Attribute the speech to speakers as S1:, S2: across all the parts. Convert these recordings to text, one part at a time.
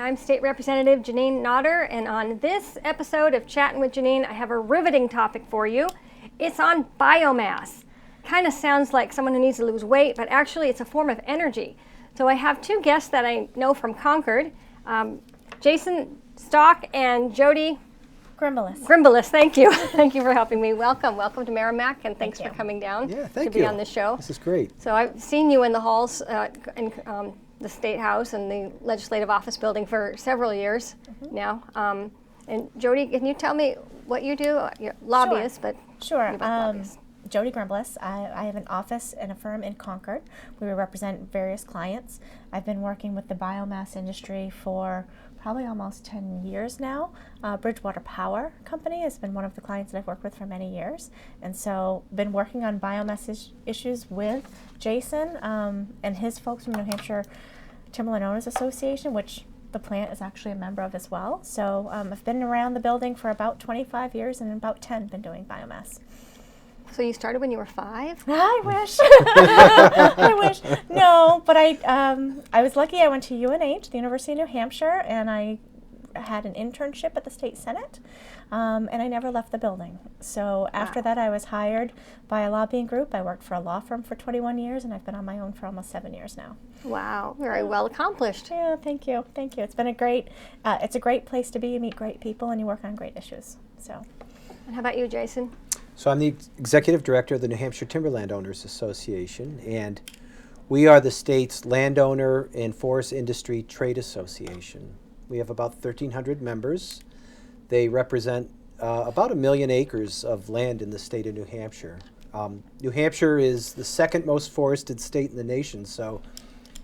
S1: I'm State Representative Janine Nodder, and on this episode of Chatting with Janine, I have a riveting topic for you. It's on biomass. Kind of sounds like someone who needs to lose weight, but actually it's a form of energy. So I have two guests that I know from Concord, Jason Stock and Jody Grimbalis, thank you. Thank you for helping me. Welcome to Merrimack, and thanks for coming down to be on the show.
S2: This is great.
S1: So I've seen you in the halls in the State House and the Legislative Office building for several years now. And Jody, can you tell me what you do? You're lobbyist, but
S3: Sure.
S1: you're both lobbyists.
S3: Jody Grimbalis. I have an office and a firm in Concord. We represent various clients. I've been working with the biomass industry for probably almost 10 years now. Bridgewater Power Company has been one of the clients that I've worked with for many years. And so been working on biomass issues with Jason and his folks from New Hampshire Timberland Owners Association, which the plant is actually a member of as well. So I've been around the building for about 25 years and about 10 been doing biomass.
S1: So you started when you were 5?
S3: I wish. I wish. No, but I was lucky. I went to UNH, the University of New Hampshire, and I had an internship at the State Senate, and I never left the building. So after that, I was hired by a lobbying group. I worked for a law firm for 21 years, and I've been on my own for almost 7 years now.
S1: Wow, very well accomplished.
S3: Yeah, thank you. Thank you. It's been it's a great place to be. You meet great people, and you work on great issues. So.
S1: And how about you, Jason?
S2: So I'm the executive director of the New Hampshire Timberland Owners Association, and we are the state's landowner and forest industry trade association. We have about 1,300 members. They represent about 1 million acres of land in the state of New Hampshire. New Hampshire is the second most forested state in the nation, so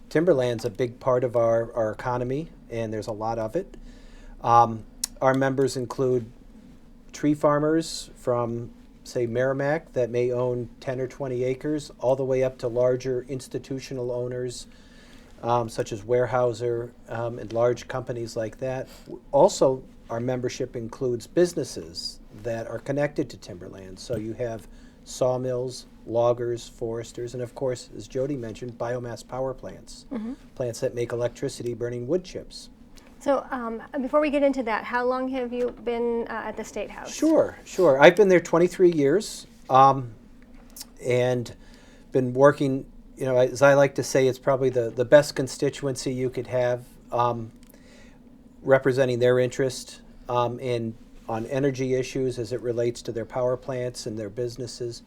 S2: timberland's a big part of our economy, and there's a lot of it. Our members include tree farmers from, say, Merrimack that may own 10 or 20 acres, all the way up to larger institutional owners, such as Weyerhaeuser and large companies like that. Also, our membership includes businesses that are connected to timberland. So you have sawmills, loggers, foresters, and of course, as Jody mentioned, biomass power plants, plants that make electricity burning wood chips.
S1: So before we get into that, how long have you been at the State House?
S2: Sure. I've been there 23 years and been working, as I like to say, it's probably the best constituency you could have, representing their interest on energy issues as it relates to their power plants and their businesses,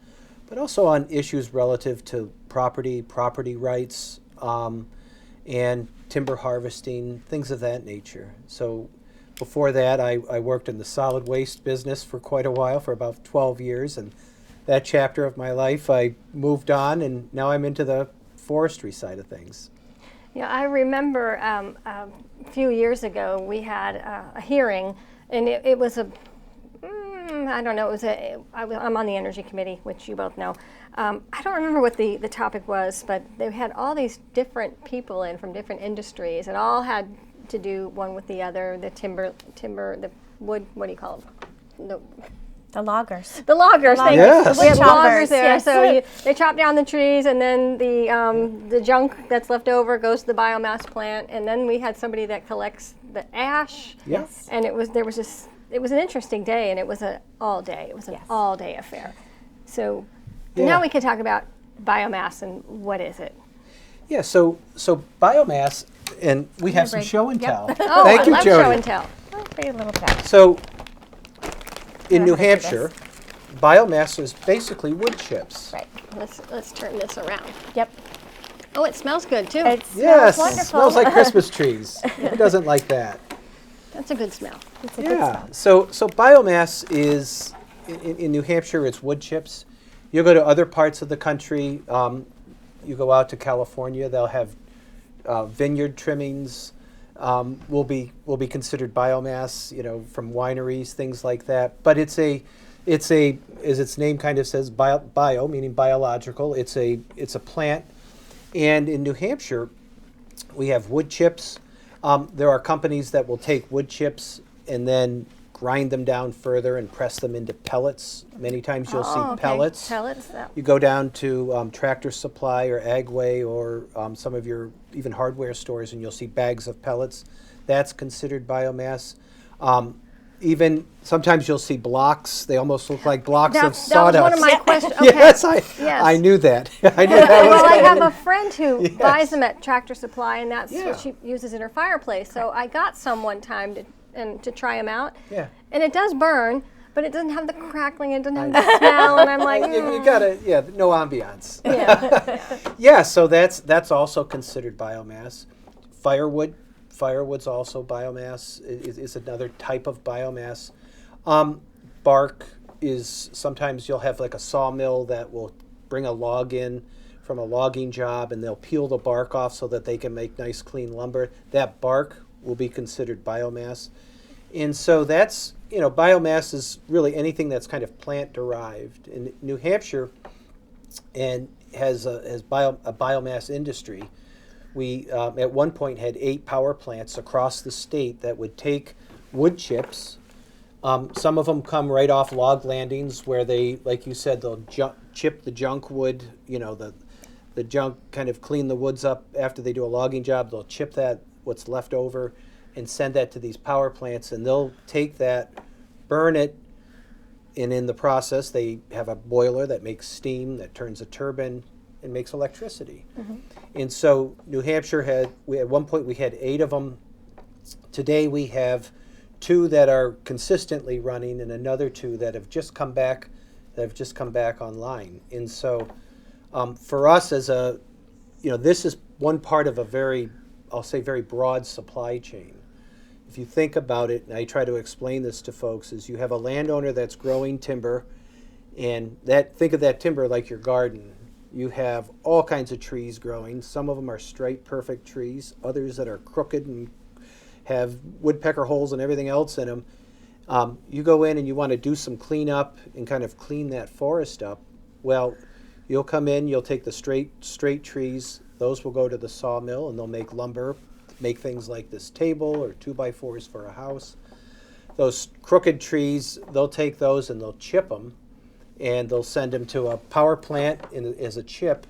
S2: but also on issues relative to property rights, and timber harvesting, things of that nature. So before that, I worked in the solid waste business for quite a while, for about 12 years, and that chapter of my life I moved on, and now I'm into the forestry side of things.
S1: Yeah, I remember a few years ago we had a hearing, and it was I don't know, I'm on the Energy Committee, which you both know. I don't remember what the topic was, but they had all these different people in from different industries, and all had to do one with the other, the timber, the wood, what do you call them?
S3: The loggers.
S1: The loggers, thank you.
S2: Yes.
S1: We had loggers
S3: Choppers,
S1: there,
S3: yes.
S1: so they chop down the trees, and then the junk that's left over goes to the biomass plant, and then we had somebody that collects the ash.
S2: Yes.
S1: And it was an interesting day, and it was all day affair. So now we can talk about biomass and what is it.
S2: Yeah, so biomass, and we have some show and tell.
S1: Oh,
S2: Thank you,
S1: I love
S2: Jody.
S1: show and tell.
S3: I'll tell you a little bit.
S2: So in New
S3: Go ahead, do
S2: Hampshire, biomass is basically wood chips.
S1: Right. Let's turn this around.
S3: Yep.
S1: Oh, it smells good too.
S3: It
S2: Yes,
S3: smells wonderful.
S2: it smells like Christmas trees. Who doesn't like that?
S1: That's a good smell.
S3: It's a good
S2: Yeah,
S3: smell.
S2: so biomass is, in New Hampshire, it's wood chips. You go to other parts of the country, you go out to California, they'll have vineyard trimmings, will be considered biomass, from wineries, things like that. But it's a, as its name kind of says, bio meaning biological. It's a plant, and in New Hampshire, we have wood chips. There are companies that will take wood chips and then grind them down further and press them into pellets. Many times you'll see pellets.
S1: Pellets. Yeah.
S2: You go down to Tractor Supply or Agway or some of your even hardware stores, and you'll see bags of pellets. that's considered biomass. Even sometimes you'll see blocks. They almost look like blocks of sawdust.
S1: That was one of my questions. Okay.
S2: Yes,
S1: Yes.
S2: I knew that. I knew that was
S1: Well, I
S2: coming.
S1: have a friend who
S2: Yes.
S1: buys them at Tractor Supply, and that's
S2: Yeah.
S1: what she uses in her fireplace. So I got some one time to try them out.
S2: Yeah.
S1: And it does burn, but it doesn't have the crackling, it doesn't have the smell, and I'm like,
S2: You gotta, no ambiance.
S1: yeah.
S2: Yeah, so that's also considered biomass. Firewood's also biomass. Is another type of biomass. Bark is, sometimes you'll have like a sawmill that will bring a log in from a logging job, and they'll peel the bark off so that they can make nice clean lumber. That bark will be considered biomass. And so that's, biomass is really anything that's kind of plant derived. In New Hampshire, and has a biomass industry. We at one point had 8 power plants across the state that would take wood chips. Some of them come right off log landings where they, like you said, they'll chip the junk wood, the junk, kind of clean the woods up after they do a logging job. They'll chip that, what's left over, and send that to these power plants, and they'll take that, burn it, and in the process they have a boiler that makes steam, that turns a turbine, and makes electricity. Mm-hmm. And so New Hampshire at one point we had 8 of them. Today we have 2 that are consistently running, and another 2 that have just come back online. And so for us as this is one part of a very broad supply chain. If you think about it, and I try to explain this to folks, is you have a landowner that's growing timber, and think of that timber like your garden. You have all kinds of trees growing. Some of them are straight, perfect trees, others that are crooked and have woodpecker holes and everything else in them. You go in and you want to do some cleanup and kind of clean that forest up. Well, you'll come in, you'll take the straight trees, those will go to the sawmill, and they'll make lumber, make things like this table or 2x4s for a house. Those crooked trees, they'll take those and they'll chip them, and they'll send them to a power plant as a chip,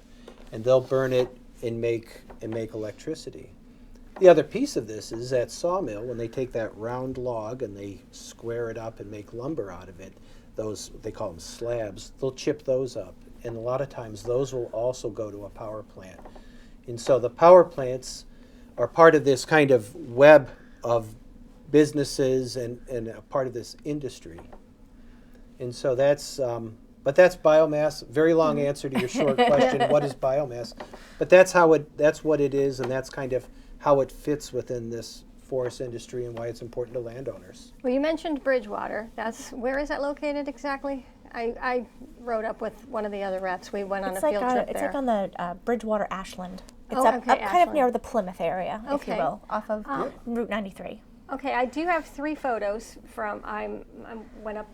S2: and they'll burn it and make electricity. The other piece of this is that sawmill, when they take that round log and they square it up and make lumber out of it, those, they call them slabs, they'll chip those up, and a lot of times those will also go to a power plant. And so the power plants are part of this kind of web of businesses and a part of this industry. And so that's biomass. Very long answer to your short question, what is biomass? But that's what it is, and that's kind of how it fits within this forest industry and why it's important to landowners.
S1: Well, you mentioned Bridgewater. Where is that located exactly? I rode up with one of the other reps. We went on a field trip there.
S3: It's like on the Bridgewater Ashland. It's
S1: okay,
S3: up kind
S1: Ashland.
S3: of near the Plymouth area, if
S1: Okay.
S3: you will, off of Route 93.
S1: Okay, I do have 3 photos from, I went up,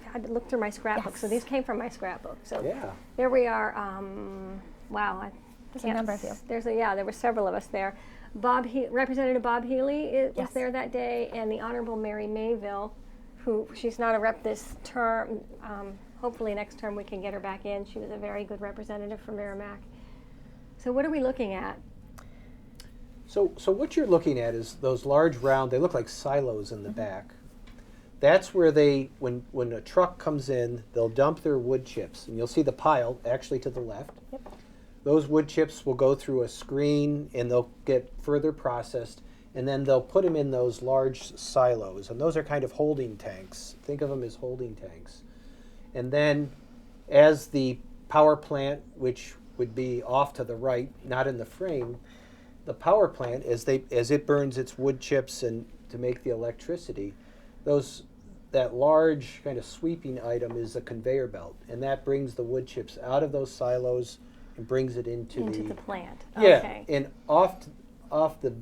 S1: I had to look through my scrapbook, so these came from my scrapbook. So
S2: Yeah.
S1: there we are. Wow.
S3: There's a number of you.
S1: There were several of us there. Representative Bob Healy was there that day, and the Honorable Mary Mayville, who, she's not a rep this term. Hopefully next term we can get her back in. She was a very good representative for Merrimack. So what are we looking at?
S2: So what you're looking at is those large round, they look like silos in the back. That's where when a truck comes in, they'll dump their wood chips, and you'll see the pile actually to the left.
S3: Yep.
S2: Those wood chips will go through a screen, and they'll get further processed, and then they'll put them in those large silos, and those are kind of holding tanks. Think of them as holding tanks. And then as the power plant, which would be off to the right, not in the frame, the power plant, as it burns its wood chips and to make the electricity, that large kind of sweeping item is a conveyor belt, and that brings the wood chips out of those silos and brings it into
S1: the plant.
S2: Yeah,
S1: Okay.
S2: and off the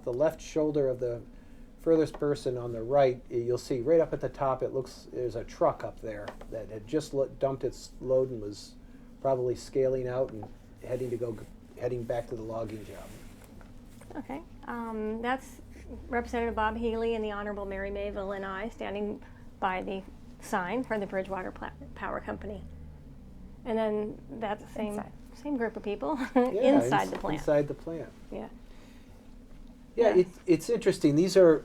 S2: left shoulder of the furthest person on the right, you'll see right up at the top, there's a truck up there that had just dumped its load and was probably scaling out and heading back to the logging job.
S1: Okay. That's Representative Bob Healy and the Honorable Mary Mayville and I standing by the sign for the Bridgewater Power Company. And then that's the same group of people
S2: Yeah,
S1: inside the plant.
S2: Inside the plant.
S1: Yeah.
S2: Yeah, it's interesting. These are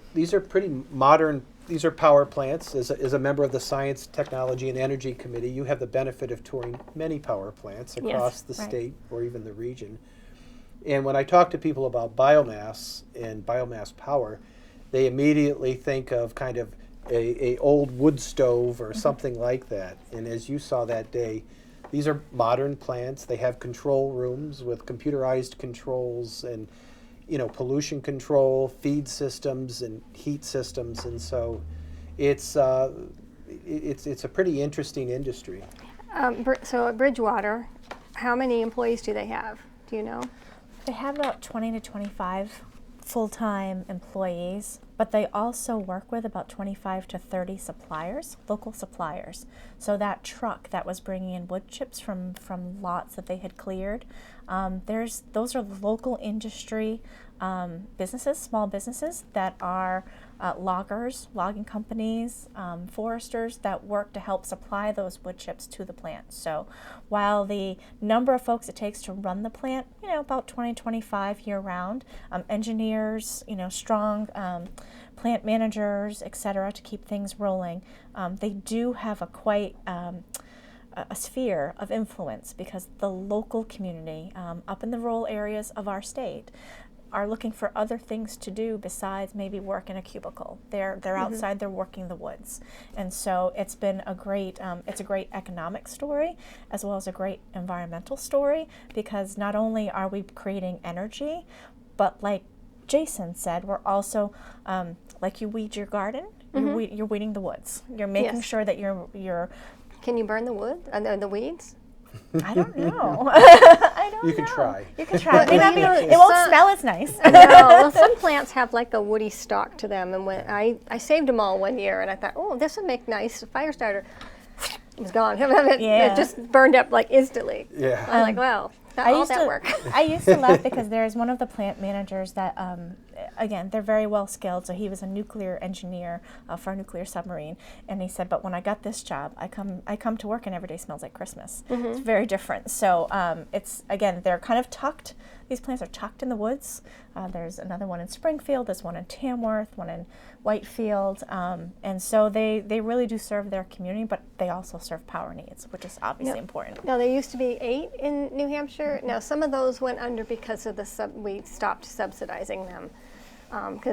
S2: pretty modern. These are power plants. As a member of the Science, Technology, and Energy Committee, you have the benefit of touring many power plants across the state or even the region. And when I talk to people about biomass and biomass power, they immediately think of kind of a old wood stove or something like that. And as you saw that day, these are modern plants. They have control rooms with computerized controls and pollution control, feed systems, and heat systems, and so it's a pretty interesting industry.
S1: So at Bridgewater, how many employees do they have? Do you know?
S3: They have about 20 to 25 full-time employees, but they also work with about 25 to 30 suppliers, local suppliers. So that truck that was bringing in wood chips from lots that they had cleared, those are local industry businesses, small businesses that are loggers, logging companies, foresters that work to help supply those wood chips to the plant. So while the number of folks it takes to run the plant, about 20, 25 year round, engineers, strong plant managers, etc., to keep things rolling, they do have a sphere of influence because the local community up in the rural areas of our state are looking for other things to do besides maybe work in a cubicle. They're outside, they're working the woods. And so it's been a great economic story as well as a great environmental story, because not only are we creating energy, but like Jason said, we're also, like you weed your garden, you're weeding the woods. You're making sure that you're
S1: Can you burn the wood, the weeds?
S3: I don't know. I don't know.
S2: You can try.
S3: You can try. It won't smell as nice.
S1: No, well, some plants have like a woody stalk to them, and when I saved them all one year, and I thought, oh, this would make nice fire starter. It was gone. It just burned up like instantly.
S2: Yeah.
S1: I'm like, well, not all that work.
S3: I used to laugh because there's one of the plant managers that, again, they're very well skilled. So he was a nuclear engineer for a nuclear submarine, and he said, but when I got this job, I come to work and every day smells like Christmas. It's very different. So it's, again, they're kind of tucked. These plants are tucked in the woods. There's another one in Springfield. There's one in Tamworth, one in Whitefield. And so they really do serve their community, but they also serve power needs, which is obviously important.
S1: Now, there used to be 8 in New Hampshire. Now, some of those went under because of we stopped subsidizing them. But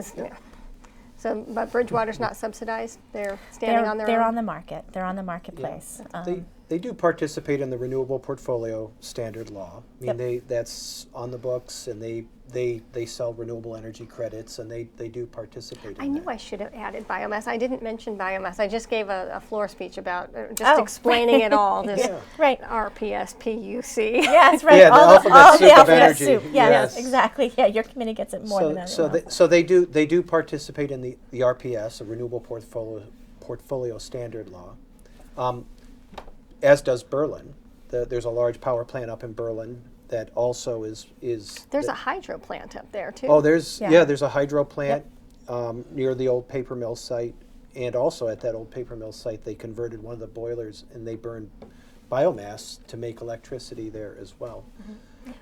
S1: Bridgewater's not subsidized. They're standing on their own.
S3: They're on the market. They're on the marketplace.
S2: Yeah. They do participate in the Renewable Portfolio Standard Law. I mean, that's on the books, and they sell renewable energy credits, and they do participate in that.
S1: I knew I should have added biomass. I didn't mention biomass. I just gave a floor speech about explaining it all. This RPS, PUC.
S3: Yes, right.
S2: Yeah,
S3: all
S2: the alphabet soup of energy.
S3: Yes, exactly. Yeah, your committee gets it more than anyone.
S2: So they do participate in the RPS, a Renewable Portfolio Standard Law. As does Berlin. There's a large power plant up in Berlin that also is.
S1: There's a hydro plant up there too.
S2: Oh, there's a hydro plant near the old paper mill site, and also at that old paper mill site they converted one of the boilers and they burned biomass to make electricity there as well.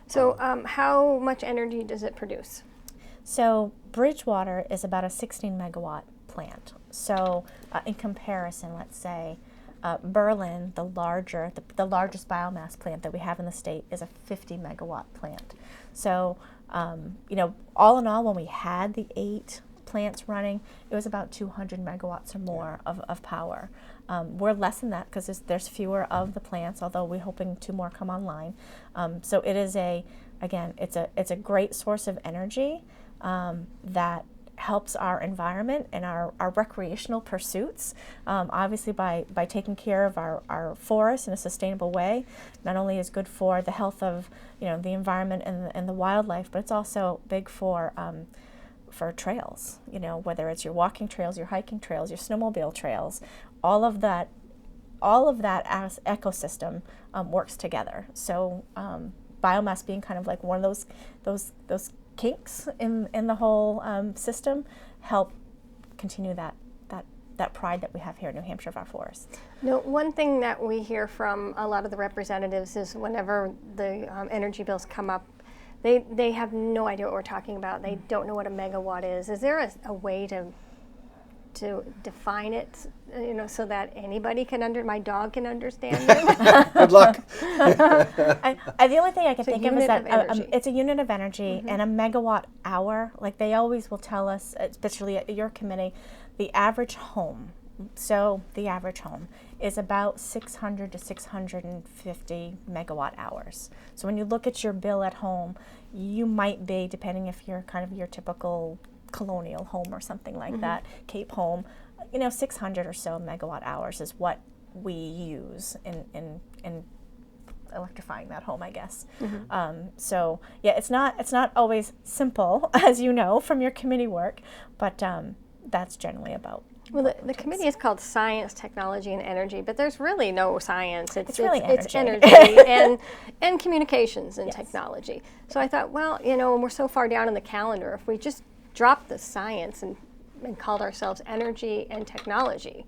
S1: So how much energy does it produce?
S3: So Bridgewater is about a 16 megawatt plant. So in comparison, let's say Berlin, the largest biomass plant that we have in the state, is a 50 megawatt plant. So, all in all, when we had the 8 plants running, it was about 200 megawatts or more of power. We're less than that because there's fewer of the plants, although we're hoping 2 more come online. So it is it's a great source of energy that helps our environment and our recreational pursuits. Obviously, by taking care of our forests in a sustainable way, not only is good for the health of the environment and the wildlife, but it's also big for trails. Whether it's your walking trails, your hiking trails, your snowmobile trails, all of that as ecosystem works together. So biomass being kind of like one of those kinks in the whole system help continue that pride that we have here in New Hampshire of our forests.
S1: Now, one thing that we hear from a lot of the representatives is whenever the energy bills come up, they have no idea what we're talking about. They don't know what a megawatt is. Is there a way to define it, so that anybody can my dog can understand it?
S2: Good luck.
S3: The only thing I can think of is
S1: unit
S3: that
S1: of energy.
S3: it's a unit of energy, and a megawatt hour, like they always will tell us, especially at your committee, the average home. So the average home is about 600 to 650 megawatt hours. So when you look at your bill at home, you might be, depending if you're kind of your typical colonial home or something like that, Cape home, 600 or so megawatt hours is what we use in electrifying that home, I guess. So yeah, it's not always simple, as you know from your committee work, but that's generally about.
S1: Well, the committee is called Science, Technology, and Energy, but there's really no science. It's
S3: really
S1: it's
S3: energy.
S1: energy and communications and technology. So I thought, well, when we're so far down in the calendar, if we just dropped the science and called ourselves Energy and Technology,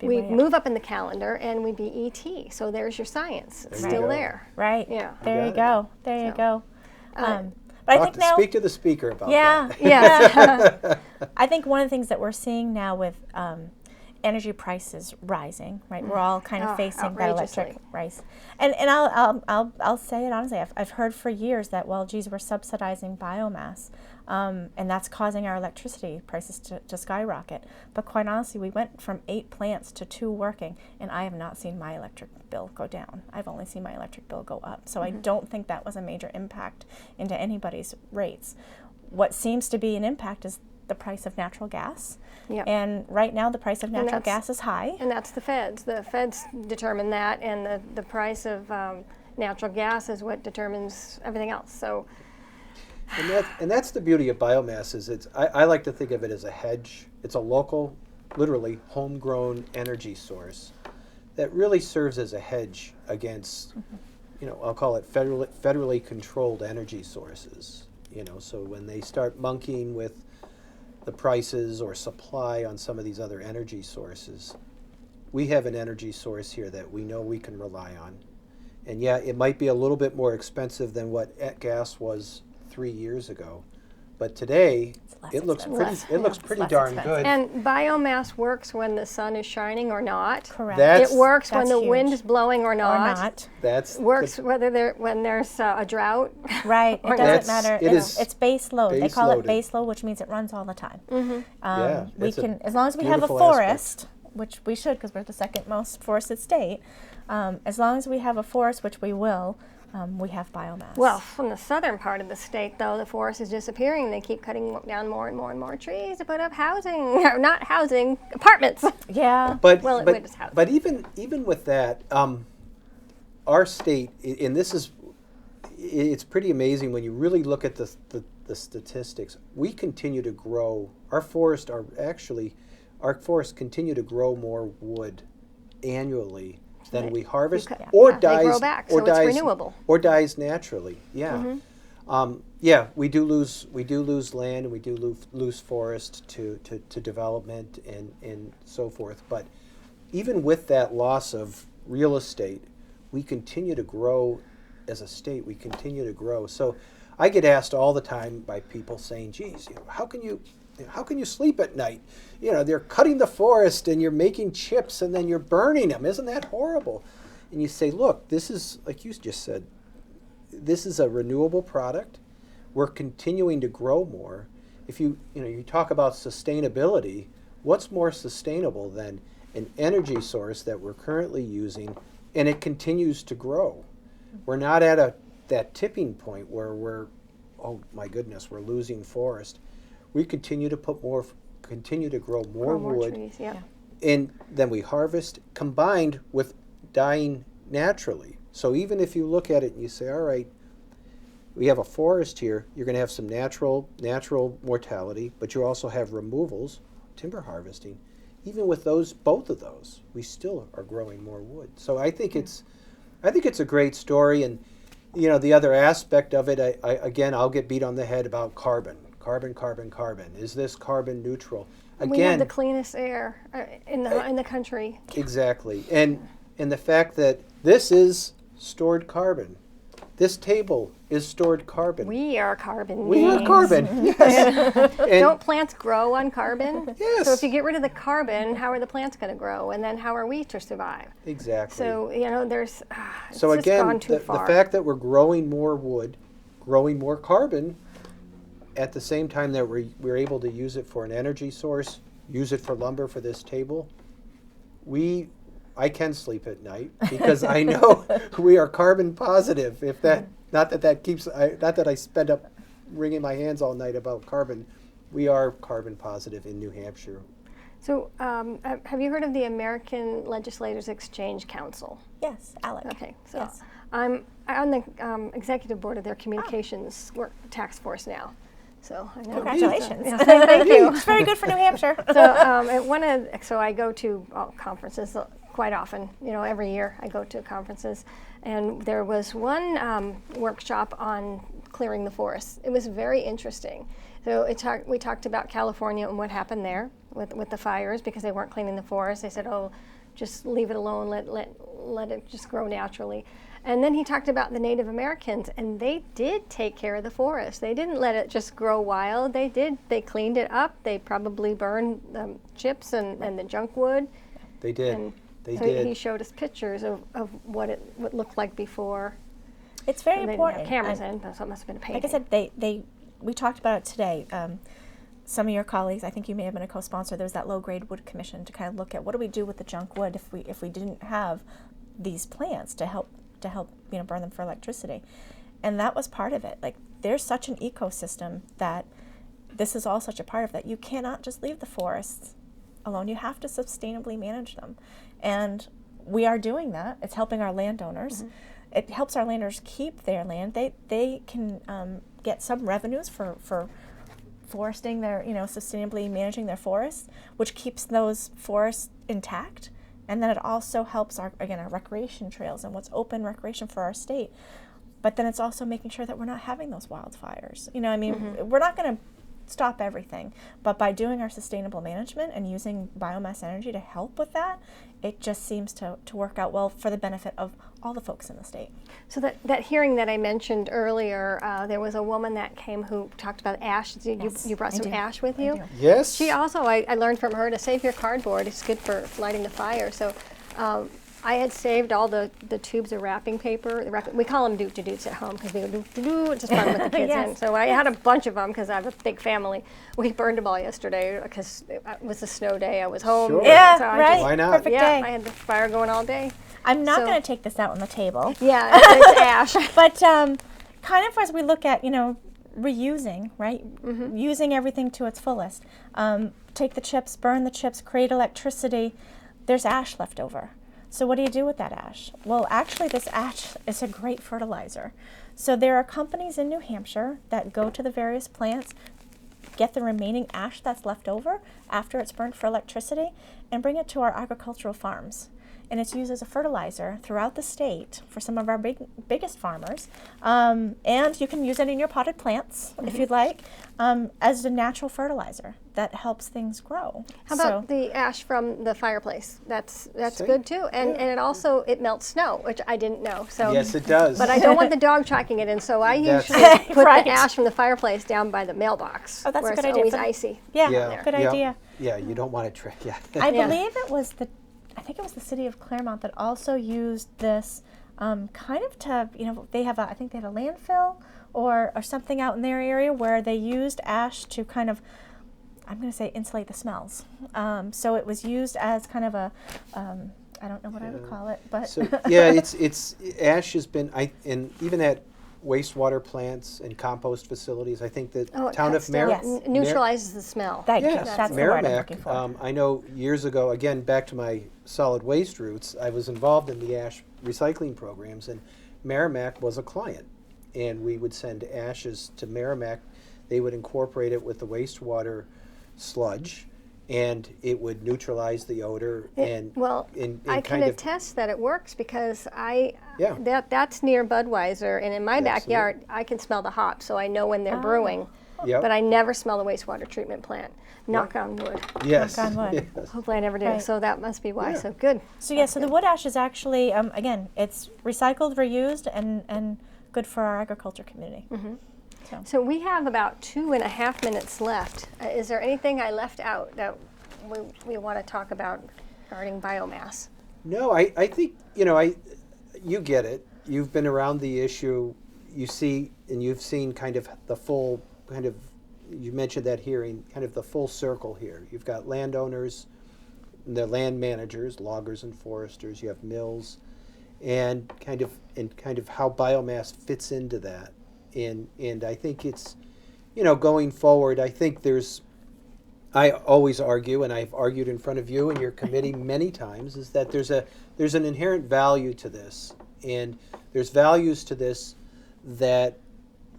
S1: we'd move up in the calendar and we'd be ET. So there's your science. It's still there.
S3: Right.
S1: Yeah.
S3: There you go. There you go. But I think now,
S2: speak to the speaker about that.
S1: Yeah.
S3: I think one of the things that we're seeing now with energy prices rising, right? We're all kind of facing that electric rise, and I'll say it honestly. I've heard for years that, well, geez, we're subsidizing biomass, and that's causing our electricity prices to skyrocket. But quite honestly, we went from 8 plants to 2 working, and I have not seen my electric bill go down. I've only seen my electric bill go up. So I don't think that was a major impact into anybody's rates. What seems to be an impact is the price of natural gas.
S1: Yep.
S3: And right now the price of natural gas is high.
S1: And that's the feds. The feds determine that, and the price of natural gas is what determines everything else. So,
S2: and that's the beauty of biomass. Is I like to think of it as a hedge. It's a local, literally homegrown energy source that really serves as a hedge against, I'll call it federally controlled energy sources. So when they start monkeying with the prices or supply on some of these other energy sources, we have an energy source here that we know we can rely on. And yeah, it might be a little bit more expensive than what gas was 3 years ago, but today it looks pretty darn good.
S1: And biomass works when the sun is shining or not.
S3: Correct.
S1: It works when the
S3: huge.
S1: wind is blowing or not. Works when there's a drought.
S3: Right. It doesn't matter.
S2: It's
S3: base load. They call
S2: loaded.
S3: it base load, which means it runs all the time. We can, as long as we have a
S2: beautiful
S3: forest, which we should because we're the second most forested state. As long as we have a forest, which we will, we have biomass.
S1: Well, from the southern part of the state, though, the forest is disappearing. They keep cutting down more and more and more trees to put up housing, or not housing, apartments.
S3: Yeah.
S2: But
S1: housing.
S2: But even with that, our state, and it's pretty amazing when you really look at the statistics. We continue to grow. Our forests continue to grow more wood annually than we harvest, or dies,
S1: they grow back,
S2: or
S1: so
S2: dies,
S1: it's renewable,
S2: or dies naturally. Yeah, we do lose land, and we do lose forest to development and so forth. But even with that loss of real estate, we continue to grow as a state. We continue to grow. So I get asked all the time by people saying, "Geez, how can you sleep at night? They're cutting the forest and you're making chips and then you're burning them. Isn't that horrible?" And you say, look, this is, like you just said, this is a renewable product. We're continuing to grow more. If you talk about sustainability, what's more sustainable than an energy source that we're currently using and it continues to grow? We're not at that tipping point where we're, oh my goodness, we're losing forest. We continue to grow more wood,
S1: trees,
S2: and then we harvest, combined with dying naturally. So even if you look at it and you say, all right, we have a forest here, you're going to have some natural mortality, but you also have removals, timber harvesting. Even with both of those, we still are growing more wood. So I think it's a great story, and the other aspect of it, I'll get beat on the head about carbon. Carbon. Is this carbon neutral? Again,
S1: we have the cleanest air in the country.
S2: Exactly, and the fact that this is stored carbon. This table is stored carbon.
S1: We are carbon
S2: We are
S1: beings.
S2: carbon, yes. And
S1: Don't plants grow on carbon?
S2: Yes.
S1: So if you get rid of the carbon, how are the plants going to grow? And then how are we to survive?
S2: exactly.
S1: So, there's, it's
S2: So
S1: just
S2: again,
S1: gone too
S2: the
S1: far.
S2: fact that we're growing more wood, growing more carbon, at the same time that we're able to use it for an energy source, use it for lumber for this table, I can sleep at night because I know we are carbon positive. If that, not that I spend up wringing my hands all night about carbon, we are carbon positive in New Hampshire.
S1: So have you heard of the American Legislators Exchange Council?
S3: Yes, Alec.
S1: Okay, so
S3: Yes.
S1: I'm on the executive board of their communications task force now. So I know.
S3: Congratulations.
S1: Yeah, thank you.
S3: It's very good for New Hampshire.
S1: So I go to conferences quite often. Every year I go to conferences, and there was one workshop on clearing the forests. It was very interesting. So we talked about California and what happened there with the fires because they weren't cleaning the forest. They said, "Oh, just leave it alone. Let it just grow naturally." And then he talked about the Native Americans, and they did take care of the forest. They didn't let it just grow wild. They did. They cleaned it up. They probably burned chips and the junk wood.
S2: They did.
S1: And
S2: They
S1: so
S2: did.
S1: he showed us pictures of what it looked like before.
S3: It's very
S1: And they
S3: important.
S1: didn't have cameras
S3: And
S1: in, so it must have been a painting.
S3: like I said, we talked about it today. Some of your colleagues, I think you may have been a co-sponsor. There was that low-grade wood commission to kind of look at what do we do with the junk wood if we didn't have these plants to help burn them for electricity, and that was part of it. Like there's such an ecosystem that this is all such a part of that. You cannot just leave the forests alone. You have to sustainably manage them, and we are doing that. It's helping our landowners.
S1: Mm-hmm.
S3: It helps our landowners keep their land. They can get some revenues for foresting their, sustainably managing their forests, which keeps those forests intact. And then it also helps our recreation trails and what's open recreation for our state. But then it's also making sure that we're not having those wildfires. We're not going to stop everything, but by doing our sustainable management and using biomass energy to help with that, it just seems to work out well for the benefit of all the folks in the state.
S1: So that hearing that I mentioned earlier, there was a woman that came who talked about ash.
S3: Yes,
S1: you brought
S3: I
S1: some
S3: do.
S1: ash with
S3: I
S1: you?
S3: do.
S2: Yes.
S1: She also, I learned from her to save your cardboard. It's good for lighting the fire. So I had saved all the tubes of wrapping paper. We call them doot-to-doots at home because we go doot-to-doo, just fun with the kids.
S3: Yes.
S1: And so I had a bunch of them because I have a big family. We burned them all yesterday because it was a snow day. I was home.
S2: Sure.
S3: Yeah,
S1: So I
S3: right.
S1: just-
S2: Why not?
S3: Perfect
S1: yeah,
S3: day.
S1: I had the fire going all day.
S3: I'm not
S1: So-
S3: going to take this out on the table.
S1: Yeah, it's ash.
S3: But kind of as we look at, reusing, right?
S1: Mm-hmm.
S3: Using everything to its fullest. Take the chips, burn the chips, create electricity. There's ash left over. So what do you do with that ash? Well, actually, this ash is a great fertilizer. So there are companies in New Hampshire that go to the various plants, get the remaining ash that's left over after it's burned for electricity, and bring it to our agricultural farms. And it's used as a fertilizer throughout the state for some of our biggest farmers. And you can use it in your potted plants, if you'd like, as a natural fertilizer that helps things grow.
S1: How about the ash from the fireplace? That's
S2: Same.
S1: good too, and it melts snow, which I didn't know. So
S2: Yes, it does.
S1: But I don't want the dog tracking it in, so I
S2: That's-
S1: usually put
S3: Right.
S1: the ash from the fireplace down by the mailbox.
S3: Oh, that's a
S1: where
S3: good
S1: it's
S3: idea.
S1: always
S3: But-
S1: icy.
S3: Yeah,
S2: Yeah.
S3: good
S2: Yeah.
S3: idea.
S2: Yeah, you don't want to trick. Yeah.
S3: I
S1: Yeah.
S3: believe I think it was the city of Claremont that also used this kind of to, I think they have a landfill or something out in their area where they used ash to kind of, I'm going to say, insulate the smells. So it was used as kind of a, I don't know what I would call it, but
S2: So yeah, it's ash has been and even at wastewater plants and compost facilities. I think that
S1: Oh, it
S2: town
S1: cuts
S2: of
S1: down,
S3: Yes.
S1: neutralizes the smell.
S2: Yes,
S3: that's the word I'm
S2: Merrimack.
S3: looking for.
S2: I know years ago, again, back to my solid waste roots, I was involved in the ash recycling programs, and Merrimack was a client. And we would send ashes to Merrimack. They would incorporate it with the wastewater sludge, and it would neutralize the odor. And
S1: I can attest that it works because
S2: Yeah.
S1: that's near Budweiser, and in my
S2: Yeah,
S1: backyard, I can smell the hops, so I know when they're brewing.
S2: Yep.
S1: But I never smell the wastewater treatment plant. Knock on wood.
S2: Yes.
S3: Knock on wood.
S2: Yes.
S1: Hopefully I never do.
S3: Right.
S1: So that must be why.
S2: Yeah.
S1: So good.
S3: So yeah, so the wood ash is actually, again, it's recycled, reused, and good for our agriculture community.
S1: So we have about 2.5 minutes left. Is there anything I left out that we want to talk about regarding biomass?
S2: No, I think, you get it. You've been around the issue. You see, and you've seen kind of the full, you mentioned that hearing, kind of the full circle here. You've got landowners, the land managers, loggers and foresters. You have mills, and kind of how biomass fits into that. And I think it's, going forward, I think I always argue, and I've argued in front of you and your committee many times, is that there's an inherent value to this. And there's values to this that,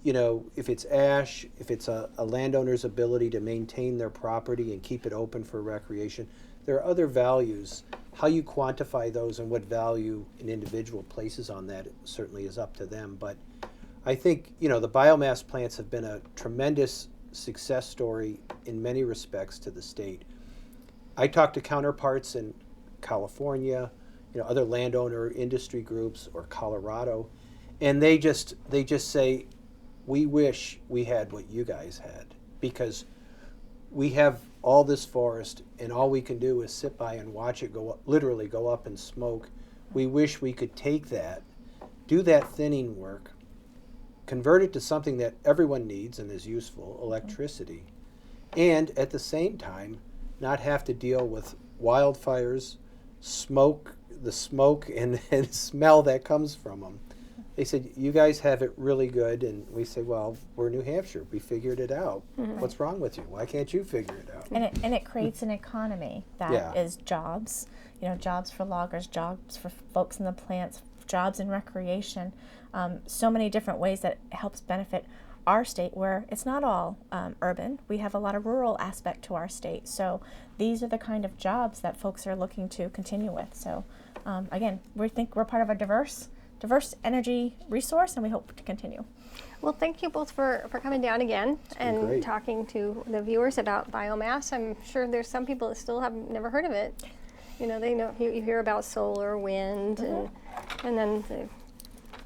S2: if it's ash, if it's a landowner's ability to maintain their property and keep it open for recreation, there are other values. How you quantify those and what value an individual places on that certainly is up to them. But I think, the biomass plants have been a tremendous success story in many respects to the state. I talk to counterparts in California, other landowner industry groups, or Colorado, and they just say, we wish we had what you guys had, because we have all this forest and all we can do is sit by and watch it literally go up in smoke. We wish we could take that, do that thinning work, convert it to something that everyone needs and is useful, electricity, and at the same time not have to deal with wildfires, the smoke and smell that comes from them. They said, you guys have it really good. And we say, well, we're New Hampshire. We figured it out. What's wrong with you? Why can't you figure it out?
S3: And it creates an economy that is jobs, jobs for loggers, jobs for folks in the plants, jobs in recreation, so many different ways that it helps benefit our state, where it's not all urban. We have a lot of rural aspect to our state. So these are the kind of jobs that folks are looking to continue with. So again, we think we're part of a diverse energy resource, and we hope to continue.
S1: Well, thank you both for coming down again and
S2: great.
S1: talking to the viewers about biomass. I'm sure there's some people that still have never heard of it. They know you hear about solar, wind, and then the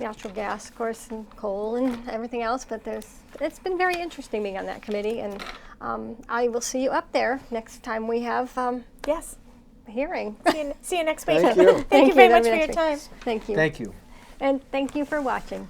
S1: natural gas, of course, and coal and everything else. But it's been very interesting being on that committee, and I will see you up there next time we have
S3: Yes.
S1: a hearing.
S3: See you next week.
S2: Thank you.
S3: Thank you very
S1: That'll
S3: much
S1: be
S3: for your
S1: next week.
S3: time.
S1: Thank you.
S2: Thank you.
S1: And thank you for watching.